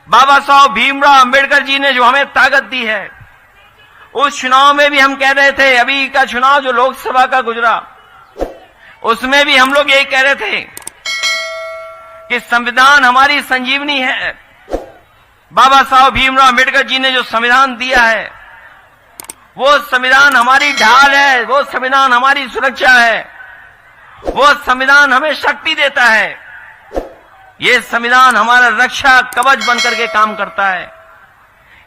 बाबा साहब भीमराव अंबेडकर जी ने जो हमें ताकत दी है, उस चुनाव में भी हम कह रहे थे, अभी का चुनाव जो लोकसभा का गुजरा, उसमें भी हम लोग यही कह रहे थे कि संविधान हमारी संजीवनी है। बाबा साहब भीमराव अंबेडकर जी ने जो संविधान दिया है, वो संविधान हमारी ढाल है, वो संविधान हमारी सुरक्षा है, वो संविधान हमें शक्ति देता है। ये संविधान हमारा रक्षा कवच बनकर के काम करता है।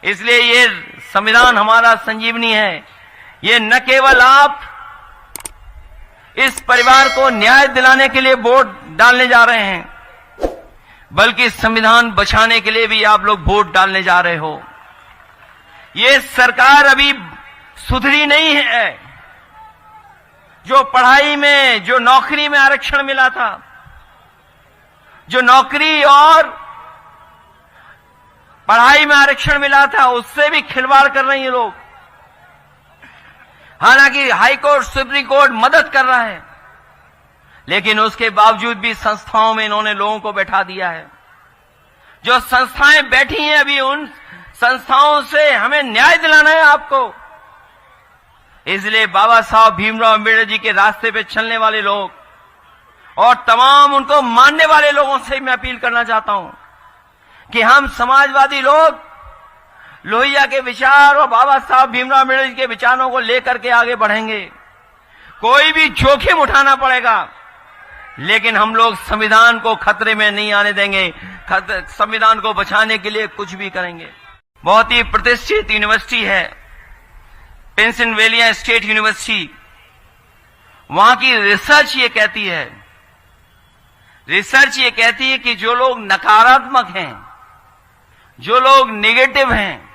इसलिए ये संविधान हमारा संजीवनी है। ये न केवल आप इस परिवार को न्याय दिलाने के लिए वोट डालने जा रहे हैं, बल्कि संविधान बचाने के लिए भी आप लोग वोट डालने जा रहे हो। ये सरकार अभी सुधरी नहीं है। जो पढ़ाई में, जो नौकरी में आरक्षण मिला था, जो नौकरी और पढ़ाई में आरक्षण मिला था, उससे भी खिलवाड़ कर रहे हैं ये लोग। हालांकि हाई कोर्ट, सुप्रीम कोर्ट मदद कर रहा है, लेकिन उसके बावजूद भी संस्थाओं में इन्होंने लोगों को बैठा दिया है। जो संस्थाएं बैठी हैं, अभी उन संस्थाओं से हमें न्याय दिलाना है आपको। इसलिए बाबा साहब भीमराव अंबेडकर जी के रास्ते पे चलने वाले लोग और तमाम उनको मानने वाले लोगों से मैं अपील करना चाहता हूं कि हम समाजवादी लोग लोहिया के विचार और बाबा साहब भीमराव अम्बेडकर जी के विचारों को लेकर के आगे बढ़ेंगे। कोई भी जोखिम उठाना पड़ेगा, लेकिन हम लोग संविधान को खतरे में नहीं आने देंगे। संविधान को बचाने के लिए कुछ भी करेंगे। बहुत ही प्रतिष्ठित यूनिवर्सिटी है पेंसिल्वेनिया स्टेट यूनिवर्सिटी। वहां की रिसर्च ये कहती है कि जो लोग नकारात्मक हैं, जो लोग नेगेटिव हैं,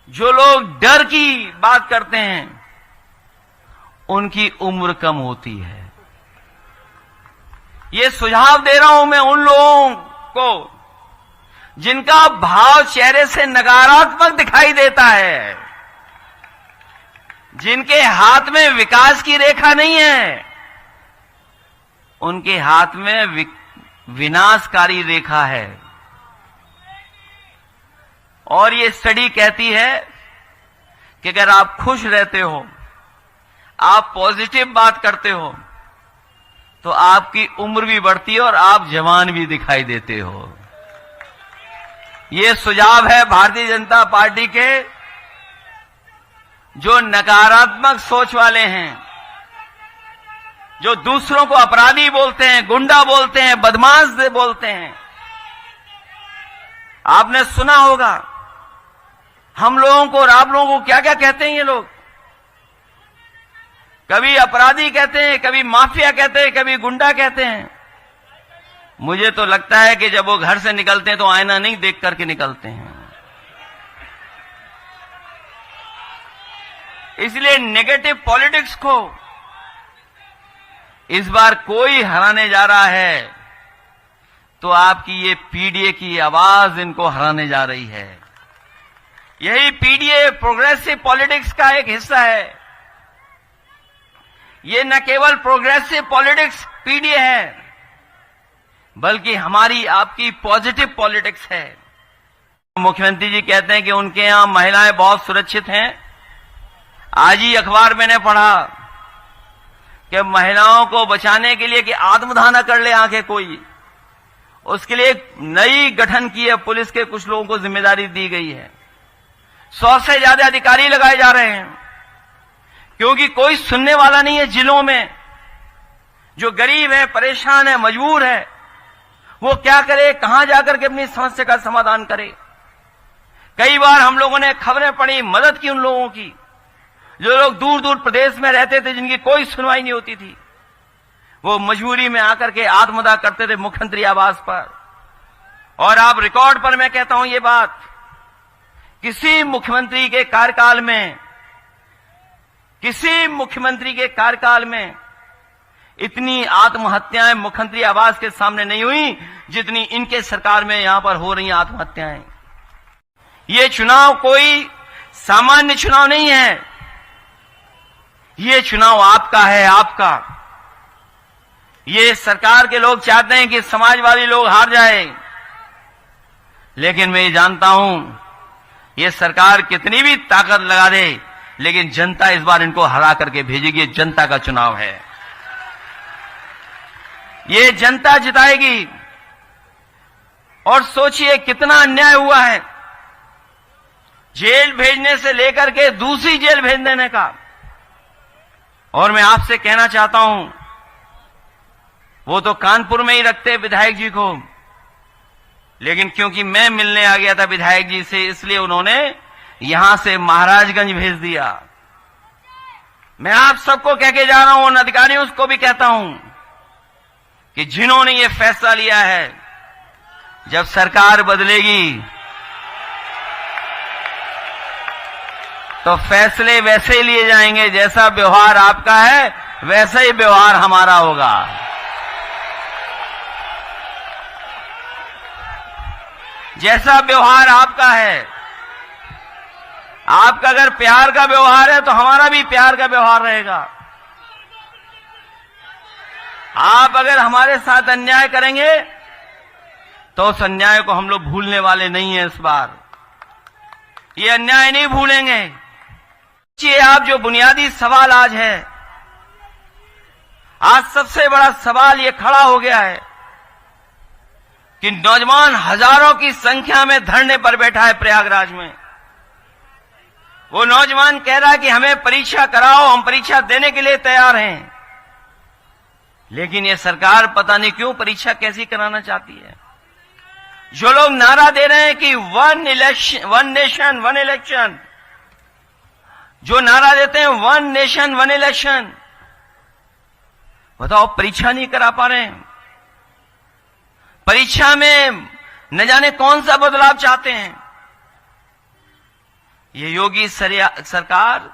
जो लोग डर की बात करते हैं, उनकी उम्र कम होती है। ये सुझाव दे रहा हूं मैं उन लोगों को जिनका भाव चेहरे से नकारात्मक दिखाई देता है, जिनके हाथ में विकास की रेखा नहीं है, उनके हाथ में विनाशकारी रेखा है। और ये स्टडी कहती है कि अगर आप खुश रहते हो, आप पॉजिटिव बात करते हो, तो आपकी उम्र भी बढ़ती है और आप जवान भी दिखाई देते हो। ये सुझाव है भारतीय जनता पार्टी के जो नकारात्मक सोच वाले हैं, जो दूसरों को अपराधी बोलते हैं, गुंडा बोलते हैं, बदमाश बोलते हैं। आपने सुना होगा हम लोगों को और आप लोगों को क्या क्या कहते हैं ये लोग। कभी अपराधी कहते हैं, कभी माफिया कहते हैं, कभी गुंडा कहते हैं। मुझे तो लगता है कि जब वो घर से निकलते हैं तो आईना नहीं देख करके निकलते हैं। इसलिए नेगेटिव पॉलिटिक्स को इस बार कोई हराने जा रहा है तो आपकी ये पीडीए की आवाज इनको हराने जा रही है। यही पीडीए प्रोग्रेसिव पॉलिटिक्स का एक हिस्सा है। ये न केवल प्रोग्रेसिव पॉलिटिक्स पीडीए है, बल्कि हमारी आपकी पॉजिटिव पॉलिटिक्स है। मुख्यमंत्री जी कहते हैं कि उनके यहां महिलाएं बहुत सुरक्षित हैं। आज ही अखबार मैंने पढ़ा कि महिलाओं को बचाने के लिए कि आत्मदाह कर ले आके कोई, उसके लिए एक नई गठन की है पुलिस के कुछ लोगों को जिम्मेदारी दी गई है। 100 से ज्यादा अधिकारी लगाए जा रहे हैं, क्योंकि कोई सुनने वाला नहीं है। जिलों में जो गरीब है, परेशान है, मजबूर है, वो क्या करे, कहां जाकर के अपनी समस्या का समाधान करे। कई बार हम लोगों ने खबरें पढ़ी, मदद की उन लोगों की जो लोग दूर दूर प्रदेश में रहते थे, जिनकी कोई सुनवाई नहीं होती थी। वो मजबूरी में आकर के आत्मदाह करते थे मुख्यमंत्री आवास पर। और आप रिकॉर्ड पर मैं कहता हूं ये बात, किसी मुख्यमंत्री के कार्यकाल में इतनी आत्महत्याएं मुख्यमंत्री आवास के सामने नहीं हुई जितनी इनके सरकार में यहां पर हो रही आत्महत्याएं। ये चुनाव कोई सामान्य चुनाव नहीं है, ये चुनाव आपका है, आपका। ये सरकार के लोग चाहते हैं कि समाजवादी लोग हार जाए, लेकिन मैं ये जानता हूं, ये सरकार कितनी भी ताकत लगा दे, लेकिन जनता इस बार इनको हरा करके भेजेगी। ये जनता का चुनाव है, ये जनता जिताएगी। और सोचिए कितना अन्याय हुआ है, जेल भेजने से लेकर के दूसरी जेल भेज देने का। और मैं आपसे कहना चाहता हूं, वो तो कानपुर में ही रखते विधायक जी को, लेकिन क्योंकि मैं मिलने आ गया था विधायक जी से, इसलिए उन्होंने यहां से महाराजगंज भेज दिया। मैं आप सबको कह के जा रहा हूं, उन अधिकारियों को भी कहता हूं कि जिन्होंने ये फैसला लिया है, जब सरकार बदलेगी तो फैसले वैसे ही लिए जाएंगे। जैसा व्यवहार आपका है वैसा ही व्यवहार हमारा होगा। जैसा व्यवहार आपका है, आपका अगर प्यार का व्यवहार है तो हमारा भी प्यार का व्यवहार रहेगा। आप अगर हमारे साथ अन्याय करेंगे तो उस अन्याय को हम लोग भूलने वाले नहीं हैं। इस बार ये अन्याय नहीं भूलेंगे। ये आप जो बुनियादी सवाल आज है, आज सबसे बड़ा सवाल ये खड़ा हो गया है कि नौजवान हजारों की संख्या में धरने पर बैठा है प्रयागराज में। वो नौजवान कह रहा है कि हमें परीक्षा कराओ, हम परीक्षा देने के लिए तैयार हैं। लेकिन ये सरकार पता नहीं क्यों परीक्षा कैसी कराना चाहती है। जो लोग नारा दे रहे हैं कि वन नेशन वन इलेक्शन, जो नारा देते हैं वन नेशन वन इलेक्शन, बताओ परीक्षा नहीं करा पा रहे हैं। परीक्षा में न जाने कौन सा बदलाव चाहते हैं। ये योगी सरकार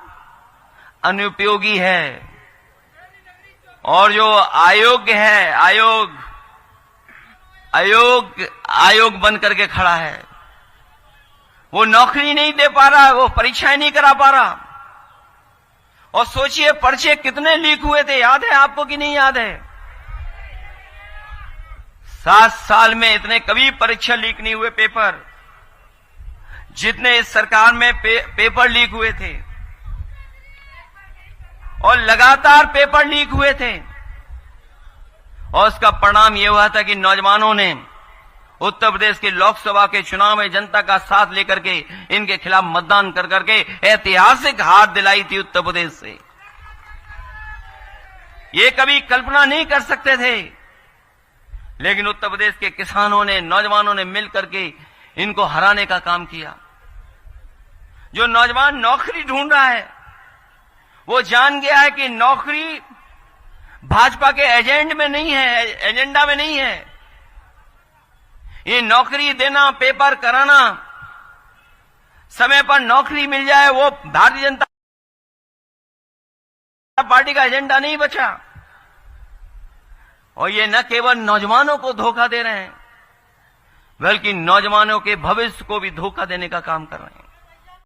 अनुपयोगी है। और जो आयोग है, आयोग बन करके खड़ा है, वो नौकरी नहीं दे पा रहा, वो परीक्षाएं नहीं करा पा रहा। और सोचिए पर्चे कितने लीक हुए थे, याद है आपको कि नहीं याद है? 7 साल में इतने कभी परीक्षा लीक नहीं हुए पेपर, जितने इस सरकार में पेपर लीक हुए थे। और लगातार पेपर लीक हुए थे। और उसका परिणाम यह हुआ था कि नौजवानों ने उत्तर प्रदेश के लोकसभा के चुनाव में जनता का साथ लेकर के इनके खिलाफ मतदान कर करके ऐतिहासिक हार दिलाई थी उत्तर प्रदेश से। ये कभी कल्पना नहीं कर सकते थे, लेकिन उत्तर प्रदेश के किसानों ने, नौजवानों ने मिलकर के इनको हराने का काम किया। जो नौजवान नौकरी ढूंढ रहा है, वो जान गया है कि नौकरी भाजपा के एजेंडा में नहीं है। ये नौकरी देना, पेपर कराना, समय पर नौकरी मिल जाए, वो भारतीय जनता पार्टी का एजेंडा नहीं बचा। और ये न केवल नौजवानों को धोखा दे रहे हैं, बल्कि नौजवानों के भविष्य को भी धोखा देने का काम कर रहे हैं।